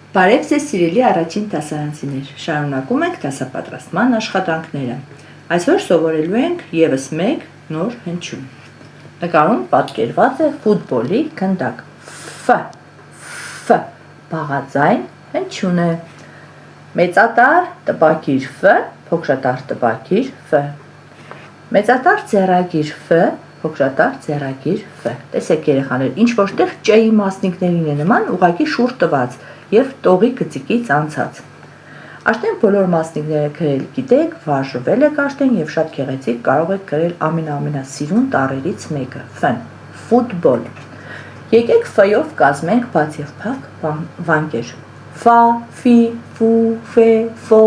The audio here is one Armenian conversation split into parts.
Բարև ձեզ սիրելի առաջին դասարանցիներ, շարունակում ենք դասապատրաստման աշխատանքները։ Այսօր սովորելու ենք ևս մեկ նոր հնչյուն։ Նկարում պատկերված է ֆուտբոլի գնդակ Ֆ բաղաձայն հնչյուն է։ Մեծատար տպագիր Ֆ, փոքրատար տպագիր Ֆ։ Մեծատար ձեռագիր Ֆ, փոքրատար ձեռագիր Ֆ։ Տեսեք երեխաներ, ինչ որտեղ Չ-ի մասնիկներին է նման, ուղղակի շուրջ տված և տողի գծիկից անցած։ Աշտեն բոլոր մասնիկները գրել գիտեք, վարժվել եք աշտեն և շատ գեղեցիկ կարող եք գրել ամենասիրուն տառերից մեկը Ֆ-ն, ֆուտբոլ։ Եկեք Ֆ-ով կազմենք բաց և փակ վանկեր։ Ֆա, ֆի, ֆու, ֆե, ֆո։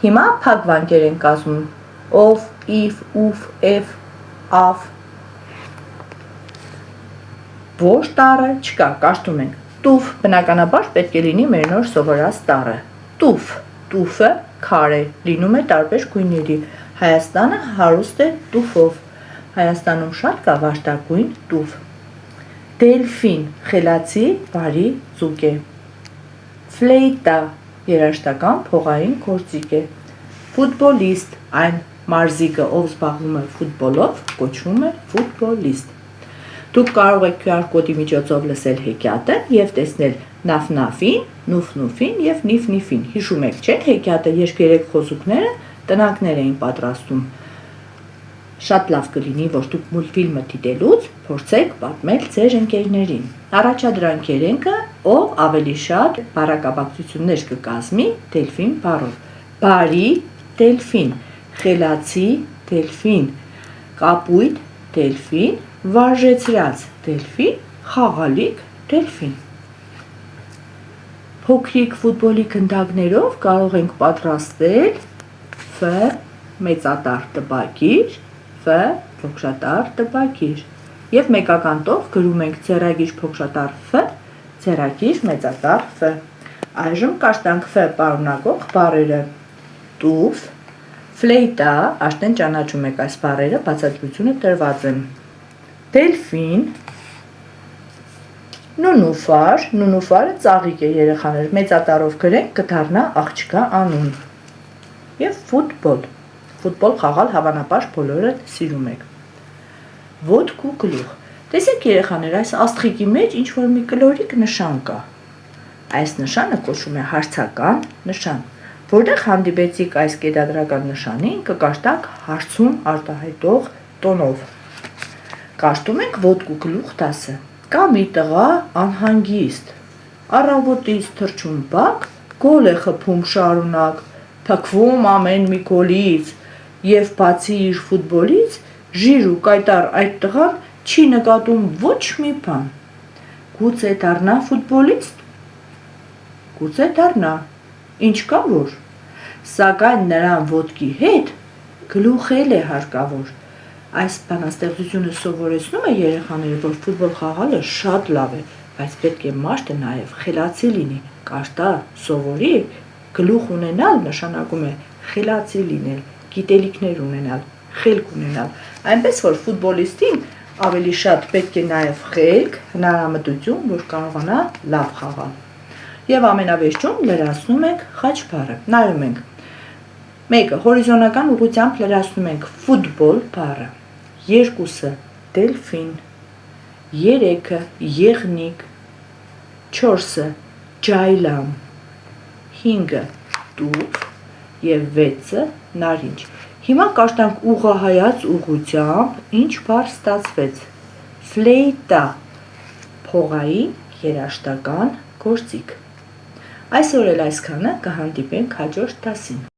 Հիմա փակ վանկեր են կազմում Ով, իվ, ուվ, էվ, ավ։ Ոչ տառը չկա, կաշտում ենք։ Տուֆ, բնականաբար պետք է լինի մեր նոր սովորած տառը։ Տուֆ, տուֆը քար է, լինում է տարբեր գույների։ Հայաստանը հարուստ է տուֆով։ Հայաստանում շատ կա վարդագույն տուֆ։ Դելֆին, խելացի, բարի ձուկ է։ Ֆլեյտա, երաժշտական փողային գործիք է։ Ֆուտբոլիստ, այն մարզիկը, ով զբաղվում է ֆուտբոլով, կոչվում է ֆուտբոլիստ։ Դուք կարող եք QR կոդի միջոցով լսել հեքիաթը և տեսնել նաֆ-նաֆին, նուֆ-նուֆին և նիֆ-նիֆին։ Հիշում եք, չէ՞, հեքիաթը, երբ երեք խոզուկները տնակներ էին պատրաստում։ Շատ լավ կլինի, որ դուք մուլտֆիլմը դիտելուց փորձեք պատմել ձեր ընկերներին։ Առաջադրանքեր ենքը, ով ավելի շատ բառակապակցություններ կկազմի դելֆին բառով։ Բարի դելֆին, խելացի դելֆին, կապույտ դելֆին, վարժեցրած դելֆին, խաղալիք դելֆին։ Փոքրիկ ֆուտբոլի գնդակներով կարող ենք պատրաստել Ֆ մեծատար տպագիր, Ֆ փոքրատար տպագիր և մեկական տող գրում ենք ձեռագիր փոքրատար Ֆ, ձեռագիր մեծատար Ֆ։ Այժմ կաշտանք Ֆ պարունակող բառերը տուֆ, ֆլեյտա, աշտեն ճանաչում եք այս բառերը, բացատրությունը տրված է։ Դելֆին, նունուֆար, նունուֆարը ծաղիկ է երեխաներ, մեծատառով գրենք կդառնա աղջկա անուն։ Եվ ֆուտբոլ, ֆուտբոլ խաղալ հավանաբար բոլորը սիրում եք։ Ոտք ու գլուխ, տեսեք երեխաներ, այս աստղիկի մեջ ինչ-որ մի կլորիկ նշան կա։ Այս նշանը կոչվում է հարցական նշան, որտեղ հանդիպեցիք այս կետադրական նշանին, կկաշտանք հարցում արտահայտող տոնով։ Կաշտում ենք ոտք ու գլուխ դասը։ Կա մի տղա անհանգիստ, առավոտից թռչում բակ, գոլ է խփում շարունակ, փքվում ամեն մի գոլից, և բացի իր ֆուտբոլից, ժիր ու կայտառ այդ տղան չի նկատում ոչ մի բան։ Գուցե դառնա ֆուտբոլիստ։ Գուցե դառնա, ինչ կա որ։ Սակայն նրան ոտքի հետ գլուխ էլ է հարկավոր։ Այս բանաստեղծությունը սովորեցնում է երեխաները, որ ֆուտբոլ խաղալը շատ լավ է, բայց պետք է մարդը նաև խելացի լինի, կաշտա, սովորի, գլուխ ունենալ նշանակում է խելացի լինել, գիտելիքներ ունենալ, խելք ունենալ, այնպես որ ֆուտբոլիստին ավելի շատ պետք է նաև խելք, հնարամտություն, որ կարողանա լավ խաղալ։ Եվ ամենավերջում լրացնում ենք խաչբառը, նայում ենք։ Մեկը հորիզոնական ուղղությամբ լրացնում ենք ֆուտբոլ բառը, երկուսը դելֆին, երեքը եղնիկ, չորսը ջայլամ, հինգը տուփ և վեցը նարինջ։ Հիմա կաշտանք ուղղահայաց ուղղությամբ, ինչ բառ ստացվեց։ Ֆլեյտա, փողային երաժշտական գործիք։ Այսօր էլ այսքանը, կհանդիպենք հաջորդ դասին։